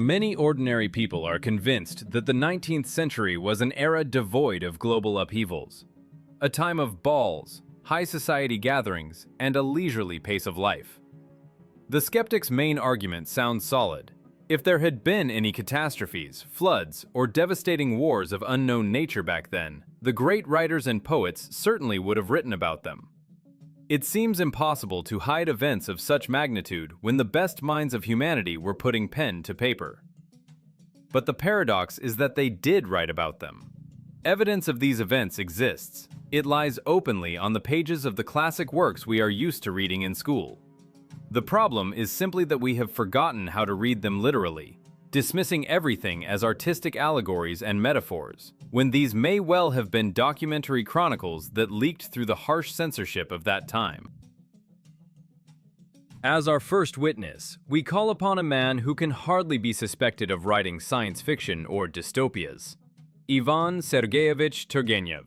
Many ordinary people are convinced that the 19th century was an era devoid of global upheavals, a time of balls, high society gatherings, and a leisurely pace of life. The skeptic's main argument sounds solid. If there had been any catastrophes, floods, or devastating wars of unknown nature back then, the great writers and poets certainly would have written about them. It seems impossible to hide events of such magnitude when the best minds of humanity were putting pen to paper. But the paradox is that they did write about them. Evidence of these events exists. It lies openly on the pages of the classic works we are used to reading in school. The problem is simply that we have forgotten how to read them literally, dismissing everything as artistic allegories and metaphors, when these may well have been documentary chronicles that leaked through the harsh censorship of that time. As our first witness, we call upon a man who can hardly be suspected of writing science fiction or dystopias, Ivan Sergeyevich Turgenev.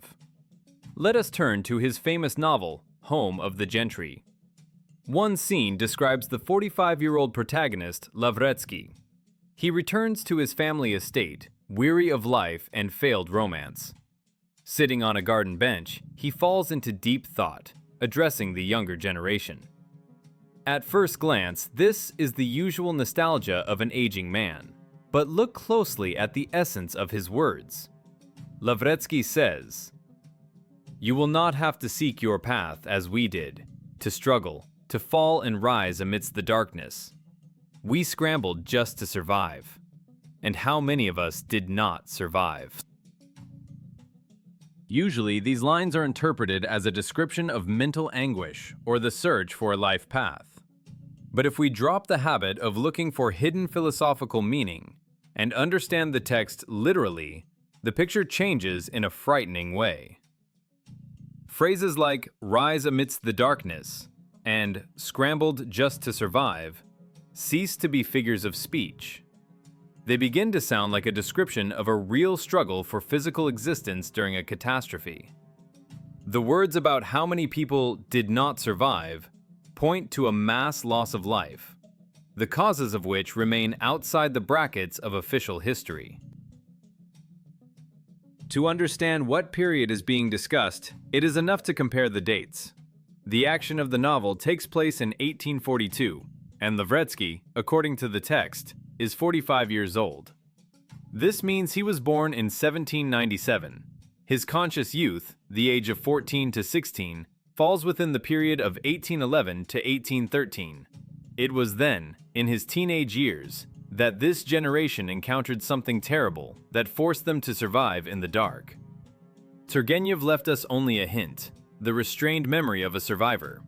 Let us turn to his famous novel, Home of the Gentry. One scene describes the 45-year-old protagonist, Lavretsky. He returns to his family estate, weary of life and failed romance. Sitting on a garden bench, he falls into deep thought, addressing the younger generation. At first glance, this is the usual nostalgia of an aging man. But look closely at the essence of his words. Lavretsky says, "You will not have to seek your path as we did, to struggle, to fall and rise amidst the darkness. We scrambled just to survive. And how many of us did not survive?" Usually, these lines are interpreted as a description of mental anguish or the search for a life path. But if we drop the habit of looking for hidden philosophical meaning and understand the text literally, the picture changes in a frightening way. Phrases like "rise amidst the darkness" and "scrambled just to survive" cease to be figures of speech. They begin to sound like a description of a real struggle for physical existence during a catastrophe. The words about how many people did not survive point to a mass loss of life, the causes of which remain outside the brackets of official history. To understand what period is being discussed, it is enough to compare the dates. The action of the novel takes place in 1842, and Lavretsky, according to the text, is 45 years old. This means he was born in 1797. His conscious youth, the age of 14 to 16, falls within the period of 1811 to 1813. It was then, in his teenage years, that this generation encountered something terrible that forced them to survive in the dark. Turgenev left us only a hint, the restrained memory of a survivor.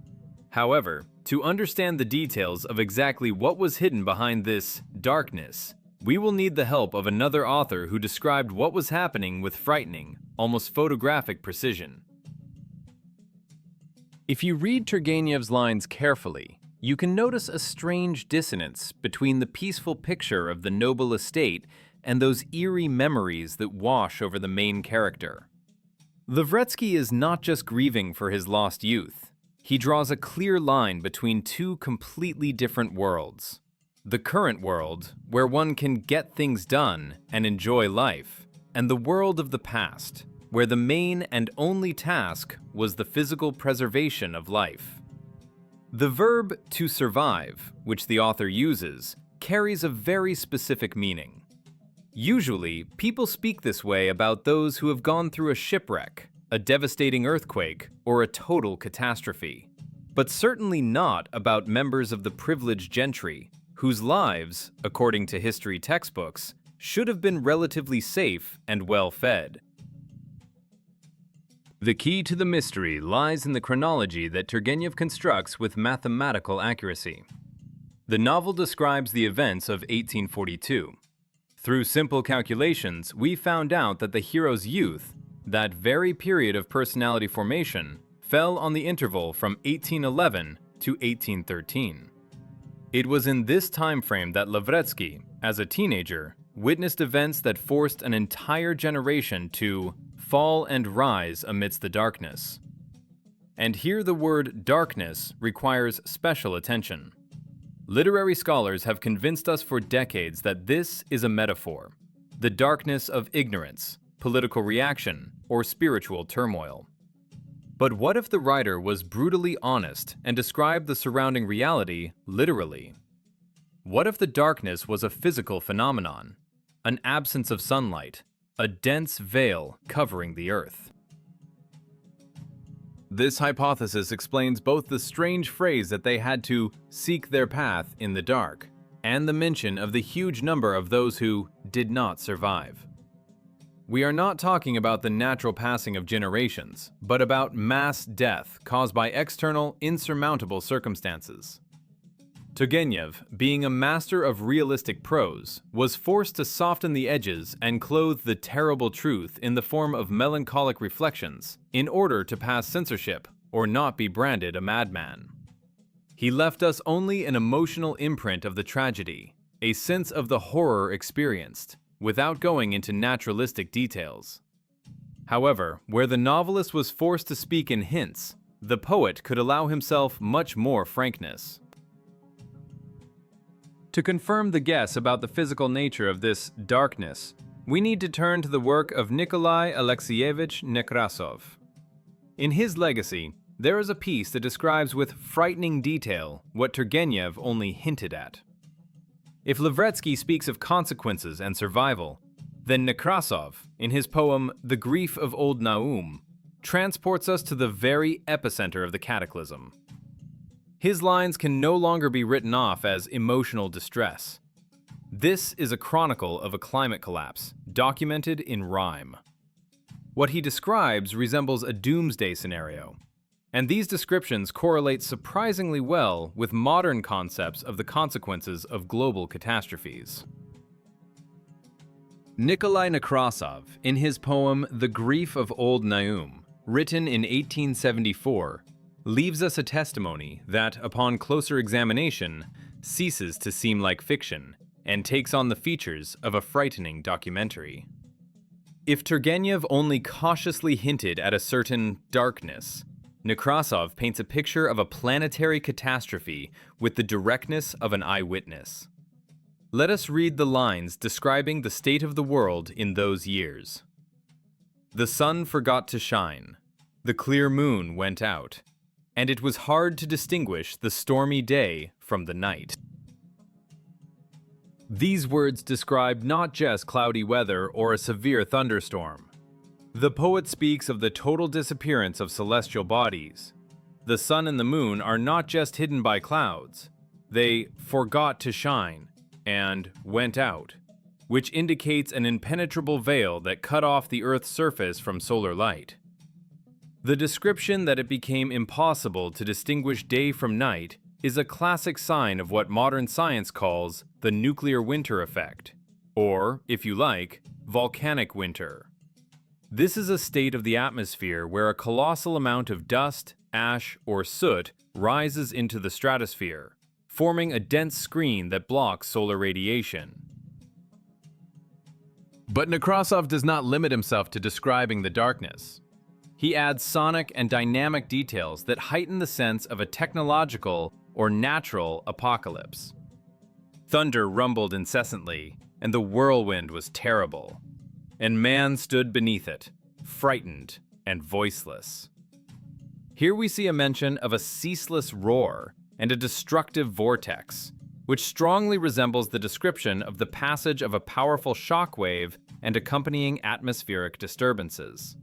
However, to understand the details of exactly what was hidden behind this darkness, we will need the help of another author who described what was happening with frightening, almost photographic precision. If you read Turgenev's lines carefully, you can notice a strange dissonance between the peaceful picture of the noble estate and those eerie memories that wash over the main character. Lavretsky is not just grieving for his lost youth. He draws a clear line between two completely different worlds. The current world, where one can get things done and enjoy life, and the world of the past, where the main and only task was the physical preservation of life. The verb "to survive," which the author uses, carries a very specific meaning. Usually, people speak this way about those who have gone through a shipwreck, a devastating earthquake, or a total catastrophe, but certainly not about members of the privileged gentry, whose lives, according to history textbooks, should have been relatively safe and well-fed. The key to the mystery lies in the chronology that Turgenev constructs with mathematical accuracy. The novel describes the events of 1842. Through simple calculations, we found out that the hero's youth, that very period of personality formation, fell on the interval from 1811 to 1813. It was in this time frame that Lavretsky, as a teenager, witnessed events that forced an entire generation to fall and rise amidst the darkness. And here the word darkness requires special attention. Literary scholars have convinced us for decades that this is a metaphor, the darkness of ignorance, political reaction, or spiritual turmoil. But what if the writer was brutally honest and described the surrounding reality literally? What if the darkness was a physical phenomenon, an absence of sunlight, a dense veil covering the earth? This hypothesis explains both the strange phrase that they had to seek their path in the dark, and the mention of the huge number of those who did not survive. We are not talking about the natural passing of generations, but about mass death caused by external, insurmountable circumstances. Turgenev, being a master of realistic prose, was forced to soften the edges and clothe the terrible truth in the form of melancholic reflections in order to pass censorship or not be branded a madman. He left us only an emotional imprint of the tragedy, a sense of the horror experienced, without going into naturalistic details. However, where the novelist was forced to speak in hints, the poet could allow himself much more frankness. To confirm the guess about the physical nature of this darkness, we need to turn to the work of Nikolai Alexeyevich Necrasov. In his legacy, there is a piece that describes with frightening detail what Turgenev only hinted at. If Lavretsky speaks of consequences and survival, then Necrasov, in his poem The Grief of Old Naum, transports us to the very epicenter of the cataclysm. His lines can no longer be written off as emotional distress. This is a chronicle of a climate collapse, documented in rhyme. What he describes resembles a doomsday scenario, and these descriptions correlate surprisingly well with modern concepts of the consequences of global catastrophes. Nikolai Necrasov, in his poem The Grief of Old Naum, written in 1874, leaves us a testimony that, upon closer examination, ceases to seem like fiction and takes on the features of a frightening documentary. If Turgenev only cautiously hinted at a certain darkness, Necrasov paints a picture of a planetary catastrophe with the directness of an eyewitness. Let us read the lines describing the state of the world in those years. The sun forgot to shine, the clear moon went out, and it was hard to distinguish the stormy day from the night. These words describe not just cloudy weather or a severe thunderstorm. The poet speaks of the total disappearance of celestial bodies. The sun and the moon are not just hidden by clouds. They forgot to shine and went out, which indicates an impenetrable veil that cut off the Earth's surface from solar light. The description that it became impossible to distinguish day from night is a classic sign of what modern science calls the nuclear winter effect, or, if you like, volcanic winter. This is a state of the atmosphere where a colossal amount of dust, ash, or soot rises into the stratosphere, forming a dense screen that blocks solar radiation. But Necrasov does not limit himself to describing the darkness. He adds sonic and dynamic details that heighten the sense of a technological or natural apocalypse. Thunder rumbled incessantly, and the whirlwind was terrible, and man stood beneath it, frightened and voiceless. Here we see a mention of a ceaseless roar and a destructive vortex, which strongly resembles the description of the passage of a powerful shock wave and accompanying atmospheric disturbances.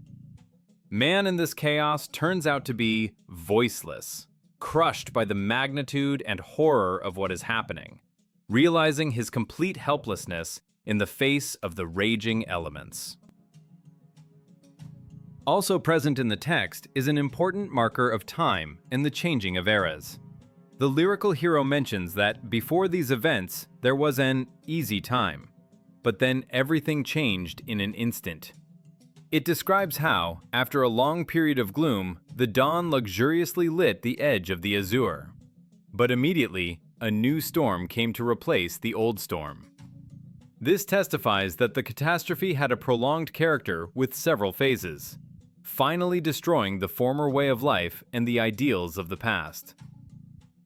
Man in this chaos turns out to be voiceless, crushed by the magnitude and horror of what is happening, realizing his complete helplessness in the face of the raging elements. Also present in the text is an important marker of time and the changing of eras. The lyrical hero mentions that before these events, there was an easy time, but then everything changed in an instant. It describes how, after a long period of gloom, the dawn luxuriously lit the edge of the azure. But immediately, a new storm came to replace the old storm. This testifies that the catastrophe had a prolonged character with several phases, finally destroying the former way of life and the ideals of the past.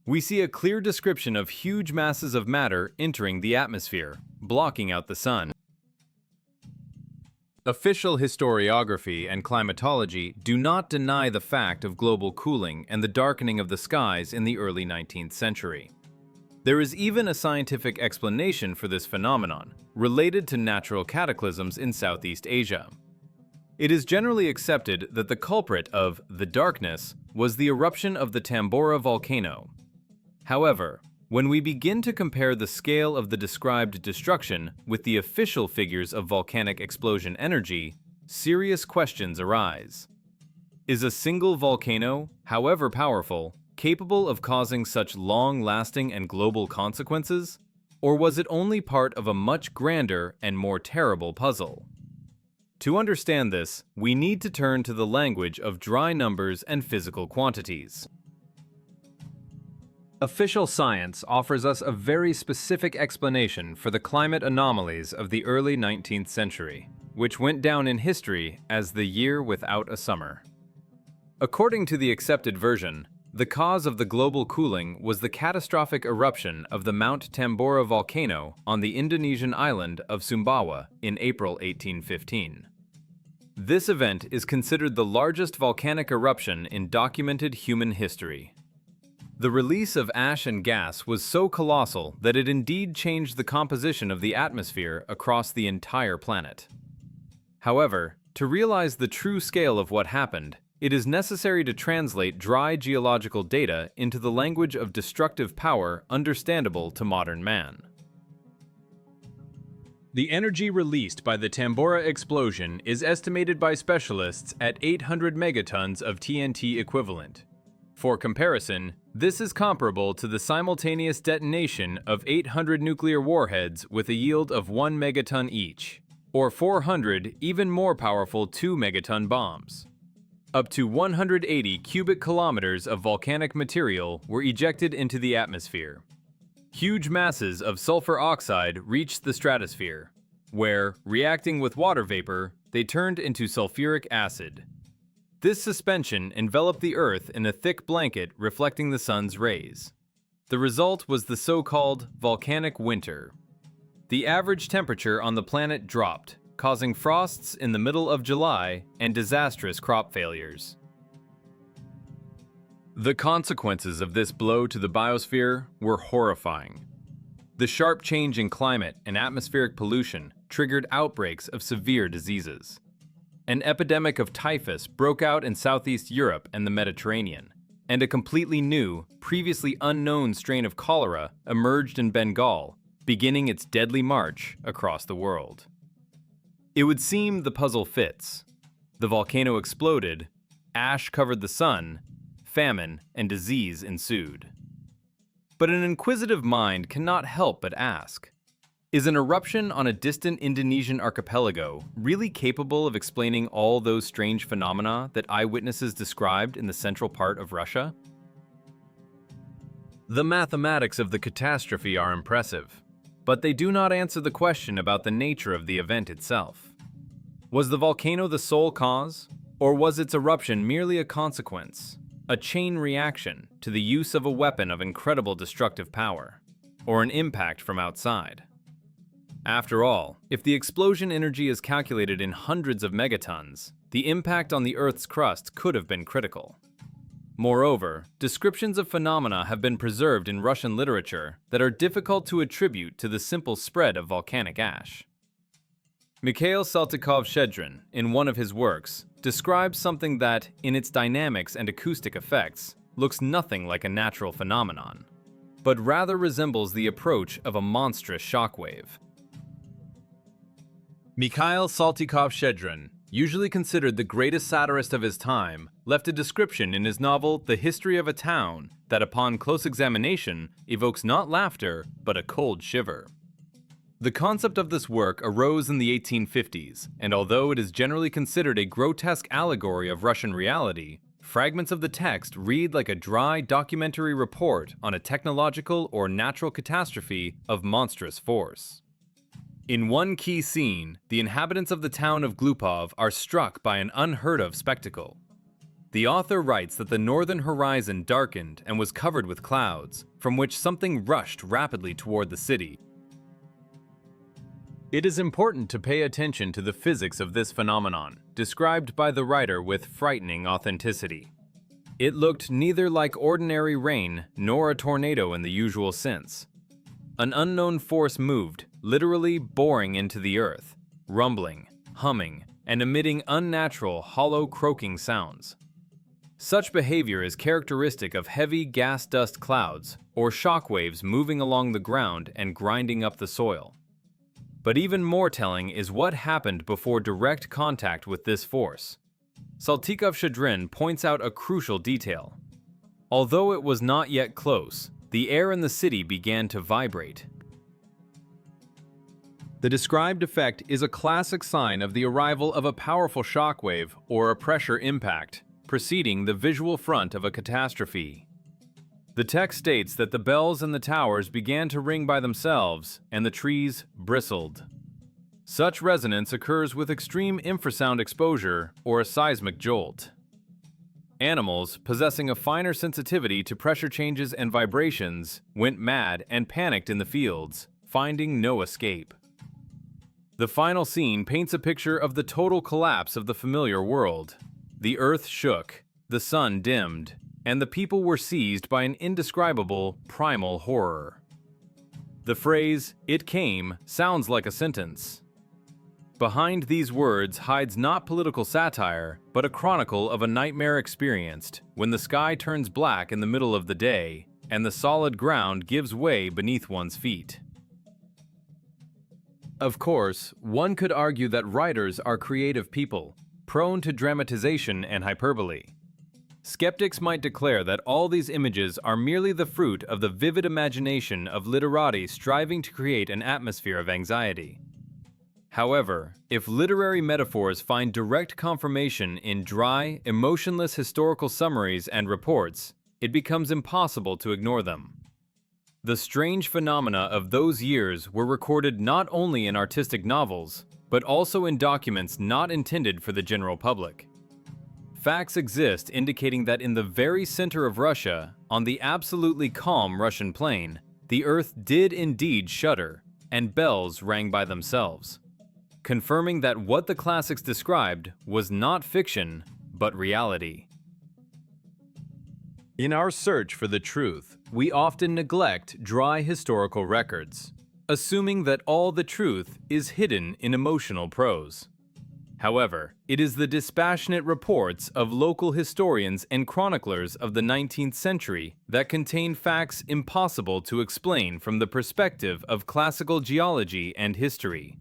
We see a clear description of huge masses of matter entering the atmosphere, blocking out the sun. Official historiography and climatology do not deny the fact of global cooling and the darkening of the skies in the early 19th century. There is even a scientific explanation for this phenomenon, related to natural cataclysms in Southeast Asia. It is generally accepted that the culprit of the darkness was the eruption of the Tambora volcano. However, when we begin to compare the scale of the described destruction with the official figures of volcanic explosion energy, serious questions arise. Is a single volcano, however powerful, capable of causing such long-lasting and global consequences? Or was it only part of a much grander and more terrible puzzle? To understand this, we need to turn to the language of dry numbers and physical quantities. Official science offers us a very specific explanation for the climate anomalies of the early 19th century, which went down in history as the year without a summer. According to the accepted version, the cause of the global cooling was the catastrophic eruption of the Mount Tambora volcano on the Indonesian island of Sumbawa in April 1815. This event is considered the largest volcanic eruption in documented human history. The release of ash and gas was so colossal that it indeed changed the composition of the atmosphere across the entire planet. However, to realize the true scale of what happened, it is necessary to translate dry geological data into the language of destructive power understandable to modern man. The energy released by the Tambora explosion is estimated by specialists at 800 megatons of TNT equivalent. For comparison, this is comparable to the simultaneous detonation of 800 nuclear warheads with a yield of 1 megaton each, or 400 even more powerful 2 megaton bombs. Up to 180 cubic kilometers of volcanic material were ejected into the atmosphere. Huge masses of sulfur oxide reached the stratosphere, where, reacting with water vapor, they turned into sulfuric acid. This suspension enveloped the Earth in a thick blanket reflecting the sun's rays. The result was the so-called volcanic winter. The average temperature on the planet dropped, causing frosts in the middle of July and disastrous crop failures. The consequences of this blow to the biosphere were horrifying. The sharp change in climate and atmospheric pollution triggered outbreaks of severe diseases. An epidemic of typhus broke out in Southeast Europe and the Mediterranean, and a completely new, previously unknown strain of cholera emerged in Bengal, beginning its deadly march across the world. It would seem the puzzle fits. The volcano exploded, ash covered the sun, famine and disease ensued. But an inquisitive mind cannot help but ask, is an eruption on a distant Indonesian archipelago really capable of explaining all those strange phenomena that eyewitnesses described in the central part of Russia? The mathematics of the catastrophe are impressive, but they do not answer the question about the nature of the event itself. Was the volcano the sole cause, or was its eruption merely a consequence, a chain reaction to the use of a weapon of incredible destructive power, or an impact from outside? After all, if the explosion energy is calculated in hundreds of megatons, the impact on the Earth's crust could have been critical. Moreover, descriptions of phenomena have been preserved in Russian literature that are difficult to attribute to the simple spread of volcanic ash. Mikhail Saltykov-Shchedrin, in one of his works, describes something that, in its dynamics and acoustic effects, looks nothing like a natural phenomenon, but rather resembles the approach of a monstrous shockwave. Mikhail Saltykov-Shchedrin, usually considered the greatest satirist of his time, left a description in his novel The History of a Town that upon close examination evokes not laughter, but a cold shiver. The concept of this work arose in the 1850s, and although it is generally considered a grotesque allegory of Russian reality, fragments of the text read like a dry documentary report on a technological or natural catastrophe of monstrous force. In one key scene, the inhabitants of the town of Glupov are struck by an unheard-of spectacle. The author writes that the northern horizon darkened and was covered with clouds, from which something rushed rapidly toward the city. It is important to pay attention to the physics of this phenomenon, described by the writer with frightening authenticity. It looked neither like ordinary rain nor a tornado in the usual sense. An unknown force moved, literally boring into the earth, rumbling, humming, and emitting unnatural, hollow croaking sounds. Such behavior is characteristic of heavy gas dust clouds or shock waves moving along the ground and grinding up the soil. But even more telling is what happened before direct contact with this force. Saltykov-Shchedrin points out a crucial detail. Although it was not yet close, the air in the city began to vibrate. The described effect is a classic sign of the arrival of a powerful shockwave or a pressure impact, preceding the visual front of a catastrophe. The text states that the bells in the towers began to ring by themselves and the trees bristled. Such resonance occurs with extreme infrasound exposure or a seismic jolt. Animals, possessing a finer sensitivity to pressure changes and vibrations, went mad and panicked in the fields, finding no escape. The final scene paints a picture of the total collapse of the familiar world. The earth shook, the sun dimmed, and the people were seized by an indescribable, primal horror. The phrase, "it came," sounds like a sentence. Behind these words hides not political satire, but a chronicle of a nightmare experienced when the sky turns black in the middle of the day and the solid ground gives way beneath one's feet. Of course, one could argue that writers are creative people, prone to dramatization and hyperbole. Skeptics might declare that all these images are merely the fruit of the vivid imagination of literati striving to create an atmosphere of anxiety. However, if literary metaphors find direct confirmation in dry, emotionless historical summaries and reports, it becomes impossible to ignore them. The strange phenomena of those years were recorded not only in artistic novels, but also in documents not intended for the general public. Facts exist indicating that in the very center of Russia, on the absolutely calm Russian plain, the earth did indeed shudder, and bells rang by themselves, confirming that what the classics described was not fiction, but reality. In our search for the truth, we often neglect dry historical records, assuming that all the truth is hidden in emotional prose. However, it is the dispassionate reports of local historians and chroniclers of the 19th century that contain facts impossible to explain from the perspective of classical geology and history.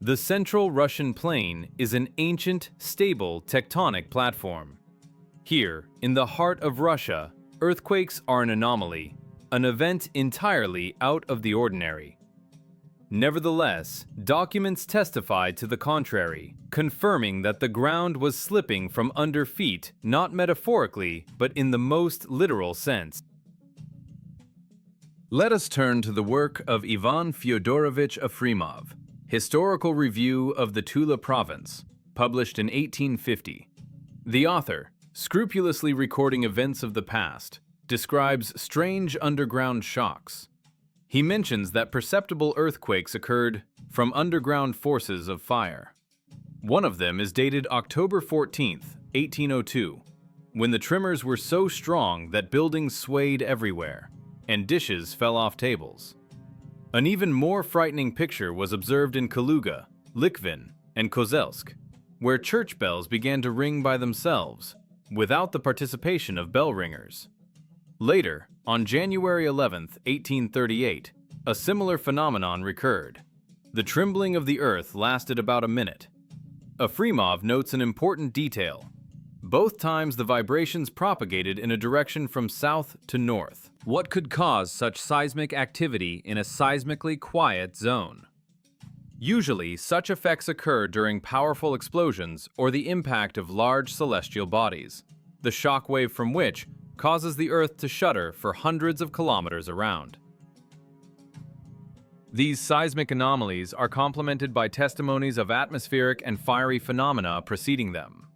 The central Russian plain is an ancient, stable tectonic platform. Here, in the heart of Russia, earthquakes are an anomaly, an event entirely out of the ordinary. Nevertheless, documents testify to the contrary, confirming that the ground was slipping from under feet not metaphorically, but in the most literal sense. Let us turn to the work of Ivan Fyodorovich Efremov, Historical Review of the Tula Province, published in 1850. The author, scrupulously recording events of the past, describes strange underground shocks. He mentions that perceptible earthquakes occurred from underground forces of fire. One of them is dated October 14, 1802, when the tremors were so strong that buildings swayed everywhere, and dishes fell off tables. An even more frightening picture was observed in Kaluga, Litvin, and Kozelsk, where church bells began to ring by themselves, without the participation of bell ringers. Later, on January 11, 1838, a similar phenomenon recurred. The trembling of the earth lasted about a minute. Efremov notes an important detail. Both times the vibrations propagated in a direction from south to north. What could cause such seismic activity in a seismically quiet zone? Usually, such effects occur during powerful explosions or the impact of large celestial bodies, the shock wave from which causes the Earth to shudder for hundreds of kilometers around. These seismic anomalies are complemented by testimonies of atmospheric and fiery phenomena preceding them.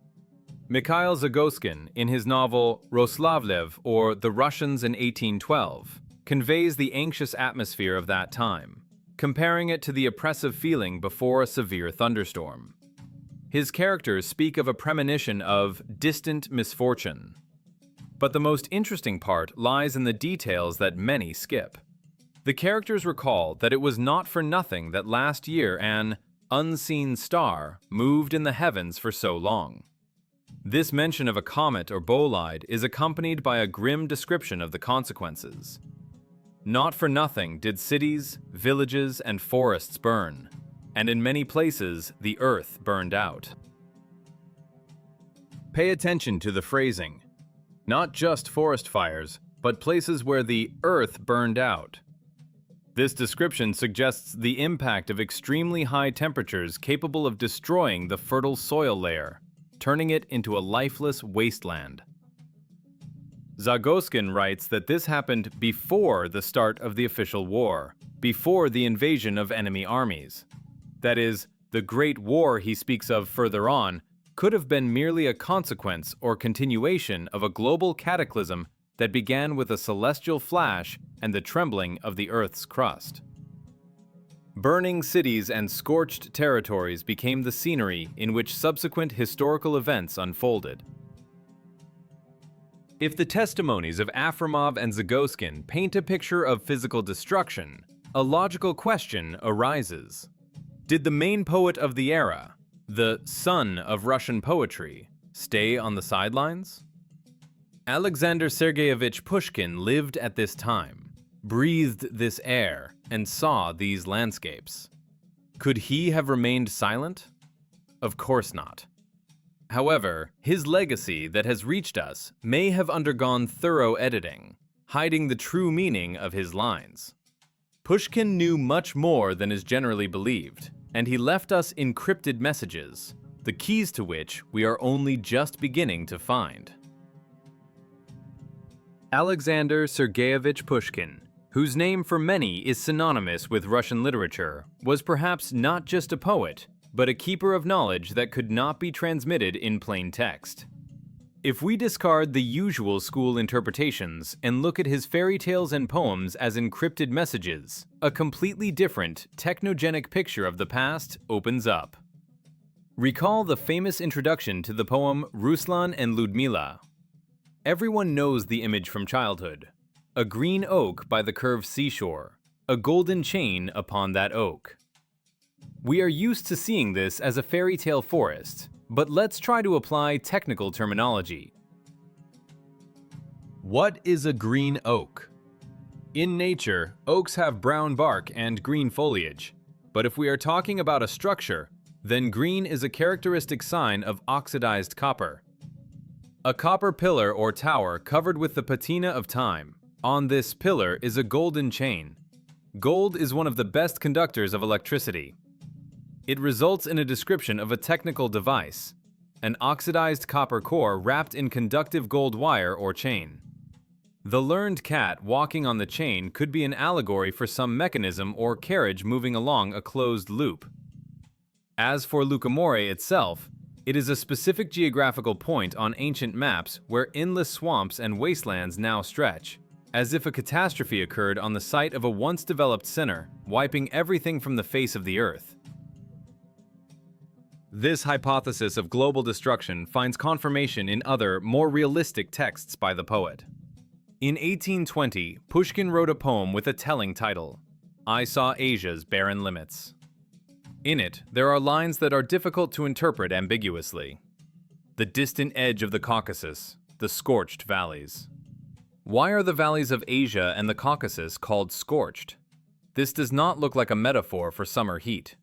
Mikhail Zagoskin, in his novel Roslavlev, or The Russians in 1812, conveys the anxious atmosphere of that time, comparing it to the oppressive feeling before a severe thunderstorm. His characters speak of a premonition of distant misfortune. But the most interesting part lies in the details that many skip. The characters recall that it was not for nothing that last year an unseen star moved in the heavens for so long. This mention of a comet or bolide is accompanied by a grim description of the consequences. Not for nothing did cities, villages, and forests burn, and in many places the earth burned out. Pay attention to the phrasing. Not just forest fires, but places where the earth burned out. This description suggests the impact of extremely high temperatures capable of destroying the fertile soil layer, turning it into a lifeless wasteland. Zagoskin writes that this happened before the start of the official war, before the invasion of enemy armies. That is, the Great War he speaks of further on could have been merely a consequence or continuation of a global cataclysm that began with a celestial flash and the trembling of the Earth's crust. Burning cities and scorched territories became the scenery in which subsequent historical events unfolded. If the testimonies of Afromov and Zagoskin paint a picture of physical destruction, a logical question arises. Did the main poet of the era, the son of Russian poetry, stay on the sidelines? Alexander Sergeyevich Pushkin lived at this time, breathed this air, and saw these landscapes. Could he have remained silent? Of course not. However, his legacy that has reached us may have undergone thorough editing, hiding the true meaning of his lines. Pushkin knew much more than is generally believed, and he left us encrypted messages, the keys to which we are only just beginning to find. Alexander Sergeyevich Pushkin, whose name for many is synonymous with Russian literature, was perhaps not just a poet, but a keeper of knowledge that could not be transmitted in plain text. If we discard the usual school interpretations and look at his fairy tales and poems as encrypted messages, a completely different, technogenic picture of the past opens up. Recall the famous introduction to the poem Ruslan and Ludmila. Everyone knows the image from childhood. A green oak by the curved seashore, a golden chain upon that oak. We are used to seeing this as a fairy tale forest, but let's try to apply technical terminology. What is a green oak? In nature, oaks have brown bark and green foliage, but if we are talking about a structure, then green is a characteristic sign of oxidized copper. A copper pillar or tower covered with the patina of time. On this pillar is a golden chain. Gold is one of the best conductors of electricity. It results in a description of a technical device, an oxidized copper core wrapped in conductive gold wire or chain. The learned cat walking on the chain could be an allegory for some mechanism or carriage moving along a closed loop. As for Lucamore itself, it is a specific geographical point on ancient maps where endless swamps and wastelands now stretch, as if a catastrophe occurred on the site of a once developed center, wiping everything from the face of the earth. This hypothesis of global destruction finds confirmation in other, more realistic texts by the poet. In 1820, Pushkin wrote a poem with a telling title, I Saw Asia's Barren Limits. In it, there are lines that are difficult to interpret ambiguously. The distant edge of the Caucasus, the scorched valleys. Why are the valleys of Asia and the Caucasus called scorched? This does not look like a metaphor for summer heat.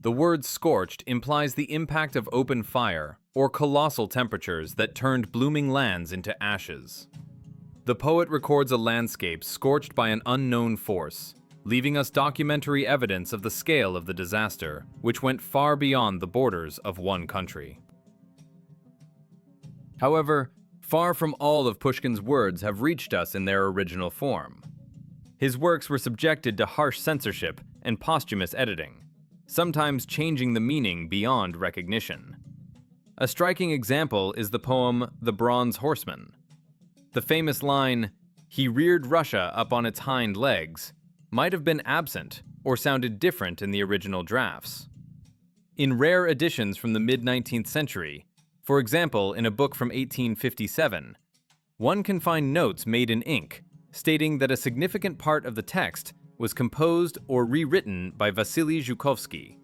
The word scorched implies the impact of open fire or colossal temperatures that turned blooming lands into ashes. The poet records a landscape scorched by an unknown force, leaving us documentary evidence of the scale of the disaster, which went far beyond the borders of one country. However, far from all of Pushkin's words have reached us in their original form. His works were subjected to harsh censorship and posthumous editing, sometimes changing the meaning beyond recognition. A striking example is the poem The Bronze Horseman. The famous line, "He reared Russia up on its hind legs," might have been absent or sounded different in the original drafts. In rare editions from the mid-19th century, for example in a book from 1857, one can find notes made in ink stating that a significant part of the text was composed or rewritten by Vasily Zhukovsky,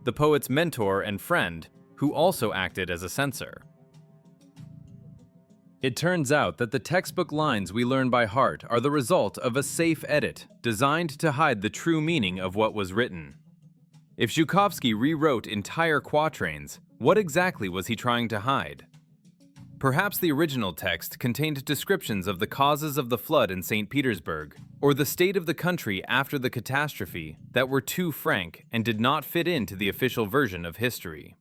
the poet's mentor and friend, who also acted as a censor. It turns out that the textbook lines we learn by heart are the result of a safe edit designed to hide the true meaning of what was written. If Zhukovsky rewrote entire quatrains, what exactly was he trying to hide? Perhaps the original text contained descriptions of the causes of the flood in St. Petersburg, or the state of the country after the catastrophe that were too frank and did not fit into the official version of history.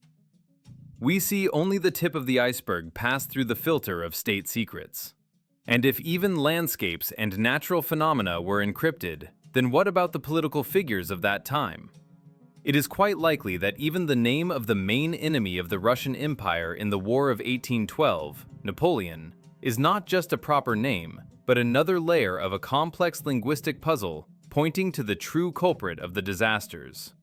We see only the tip of the iceberg pass through the filter of state secrets. And if even landscapes and natural phenomena were encrypted, then what about the political figures of that time? It is quite likely that even the name of the main enemy of the Russian Empire in the War of 1812, Napoleon, is not just a proper name, but another layer of a complex linguistic puzzle pointing to the true culprit of the disasters.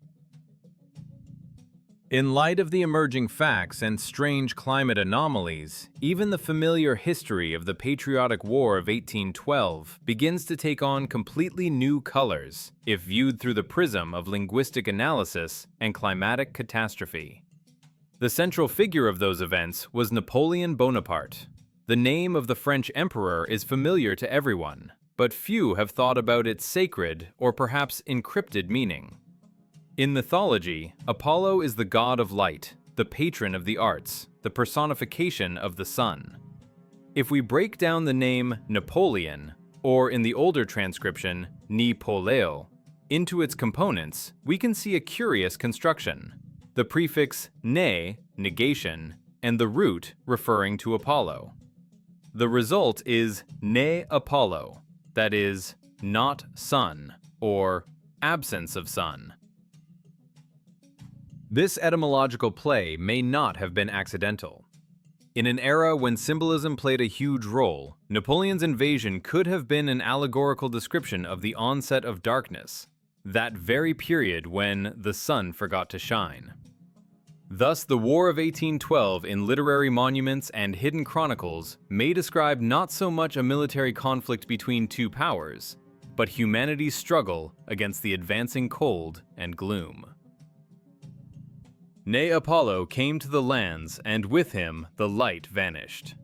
In light of the emerging facts and strange climate anomalies, even the familiar history of the Patriotic War of 1812 begins to take on completely new colors if viewed through the prism of linguistic analysis and climatic catastrophe. The central figure of those events was Napoleon Bonaparte. The name of the French emperor is familiar to everyone, but few have thought about its sacred or perhaps encrypted meaning. In mythology, Apollo is the god of light, the patron of the arts, the personification of the sun. If we break down the name Napoleon, or in the older transcription, Ni-Poleo, into its components, we can see a curious construction. The prefix ne, negation, and the root referring to Apollo. The result is ne-Apollo, that is, not sun, or absence of sun. This etymological play may not have been accidental. In an era when symbolism played a huge role, Napoleon's invasion could have been an allegorical description of the onset of darkness, that very period when the sun forgot to shine. Thus, the War of 1812 in literary monuments and hidden chronicles may describe not so much a military conflict between two powers, but humanity's struggle against the advancing cold and gloom. Nay, Apollo came to the lands, and with him the light vanished.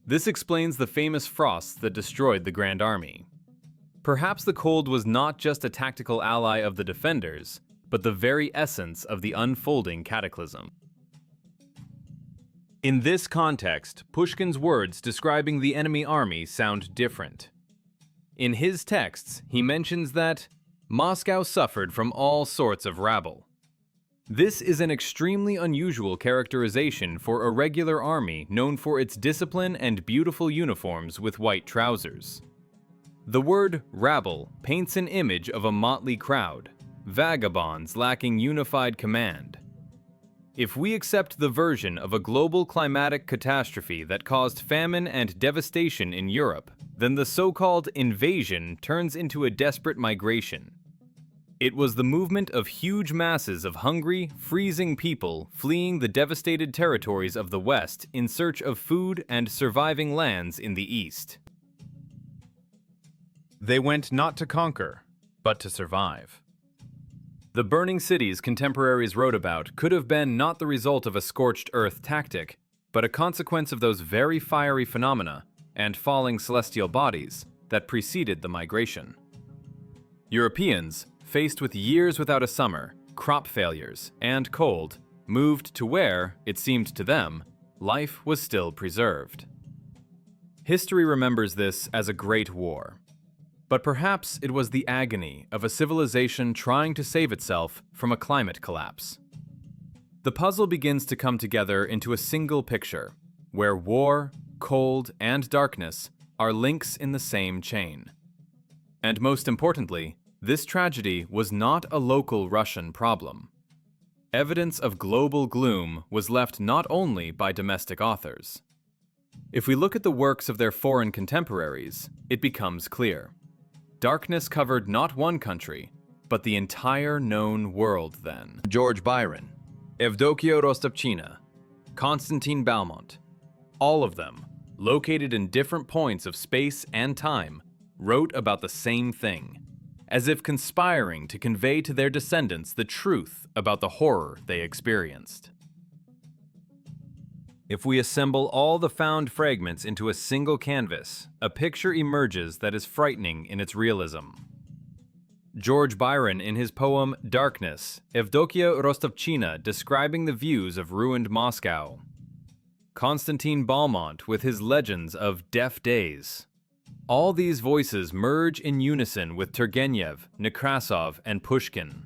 This explains the famous frosts that destroyed the Grand Army. Perhaps the cold was not just a tactical ally of the defenders, but the very essence of the unfolding cataclysm. In this context, Pushkin's words describing the enemy army sound different. In his texts, he mentions that Moscow suffered from all sorts of rabble. This is an extremely unusual characterization for a regular army known for its discipline and beautiful uniforms with white trousers. The word rabble paints an image of a motley crowd, vagabonds lacking unified command. If we accept the version of a global climatic catastrophe that caused famine and devastation in Europe, then the so-called invasion turns into a desperate migration. It was the movement of huge masses of hungry, freezing people fleeing the devastated territories of the West in search of food and surviving lands in the East. They went not to conquer, but to survive. The burning cities contemporaries wrote about could have been not the result of a scorched earth tactic, but a consequence of those very fiery phenomena and falling celestial bodies that preceded the migration. Europeans, faced with years without a summer, crop failures, and cold, moved to where, it seemed to them, life was still preserved. History remembers this as a great war. But perhaps it was the agony of a civilization trying to save itself from a climate collapse. The puzzle begins to come together into a single picture, where war, cold, and darkness are links in the same chain. And most importantly, this tragedy was not a local Russian problem. Evidence of global gloom was left not only by domestic authors. If we look at the works of their foreign contemporaries, it becomes clear. Darkness covered not one country, but the entire known world then. George Byron, Evdokia Rostopchina, Konstantin Balmont, all of them, located in different points of space and time, wrote about the same thing, as if conspiring to convey to their descendants the truth about the horror they experienced. If we assemble all the found fragments into a single canvas, a picture emerges that is frightening in its realism. George Byron in his poem Darkness, Evdokia Rostovchina describing the views of ruined Moscow. Konstantin Balmont with his legends of deaf days. All these voices merge in unison with Turgenev, Necrasov, and Pushkin.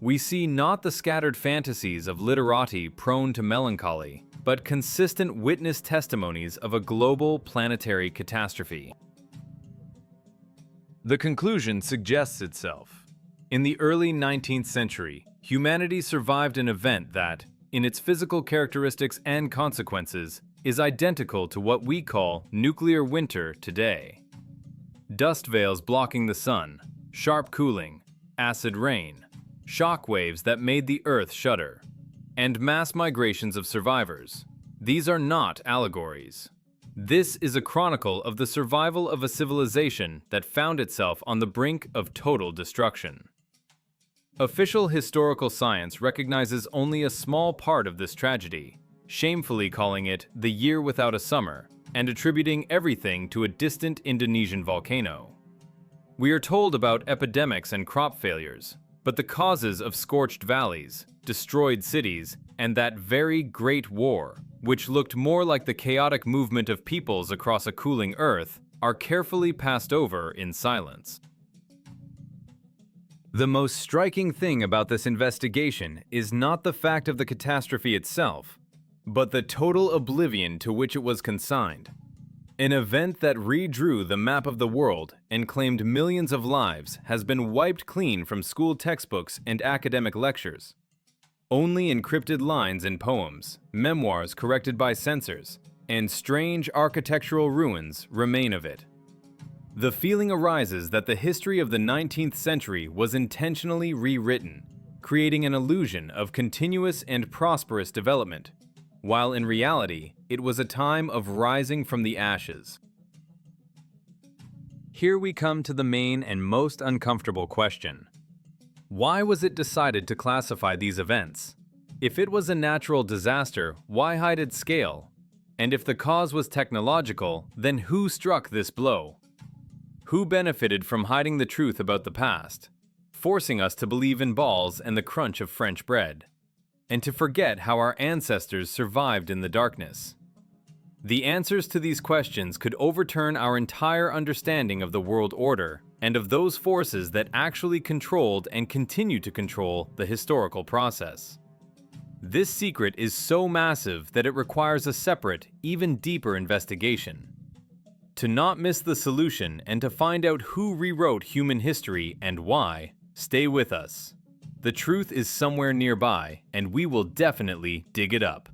We see not the scattered fantasies of literati prone to melancholy, but consistent witness testimonies of a global planetary catastrophe. The conclusion suggests itself. In the early 19th century, humanity survived an event that, in its physical characteristics and consequences, is identical to what we call nuclear winter today. Dust veils blocking the sun, sharp cooling, acid rain, shock waves that made the earth shudder, and mass migrations of survivors. These are not allegories. This is a chronicle of the survival of a civilization that found itself on the brink of total destruction. Official historical science recognizes only a small part of this tragedy, shamefully calling it the year without a summer, and attributing everything to a distant Indonesian volcano. We are told about epidemics and crop failures, but the causes of scorched valleys, destroyed cities, and that very Great War, which looked more like the chaotic movement of peoples across a cooling earth, are carefully passed over in silence. The most striking thing about this investigation is not the fact of the catastrophe itself, but the total oblivion to which it was consigned. An event that redrew the map of the world and claimed millions of lives has been wiped clean from school textbooks and academic lectures. Only encrypted lines in poems, memoirs corrected by censors, and strange architectural ruins remain of it. The feeling arises that the history of the 19th century was intentionally rewritten, creating an illusion of continuous and prosperous development, while in reality, it was a time of rising from the ashes. Here we come to the main and most uncomfortable question. Why was it decided to classify these events? If it was a natural disaster, why hide its scale? And if the cause was technological, then who struck this blow? Who benefited from hiding the truth about the past, forcing us to believe in balls and the crunch of French bread, and to forget how our ancestors survived in the darkness? The answers to these questions could overturn our entire understanding of the world order and of those forces that actually controlled and continue to control the historical process. This secret is so massive that it requires a separate, even deeper investigation. To not miss the solution and to find out who rewrote human history and why, stay with us. The truth is somewhere nearby, and we will definitely dig it up.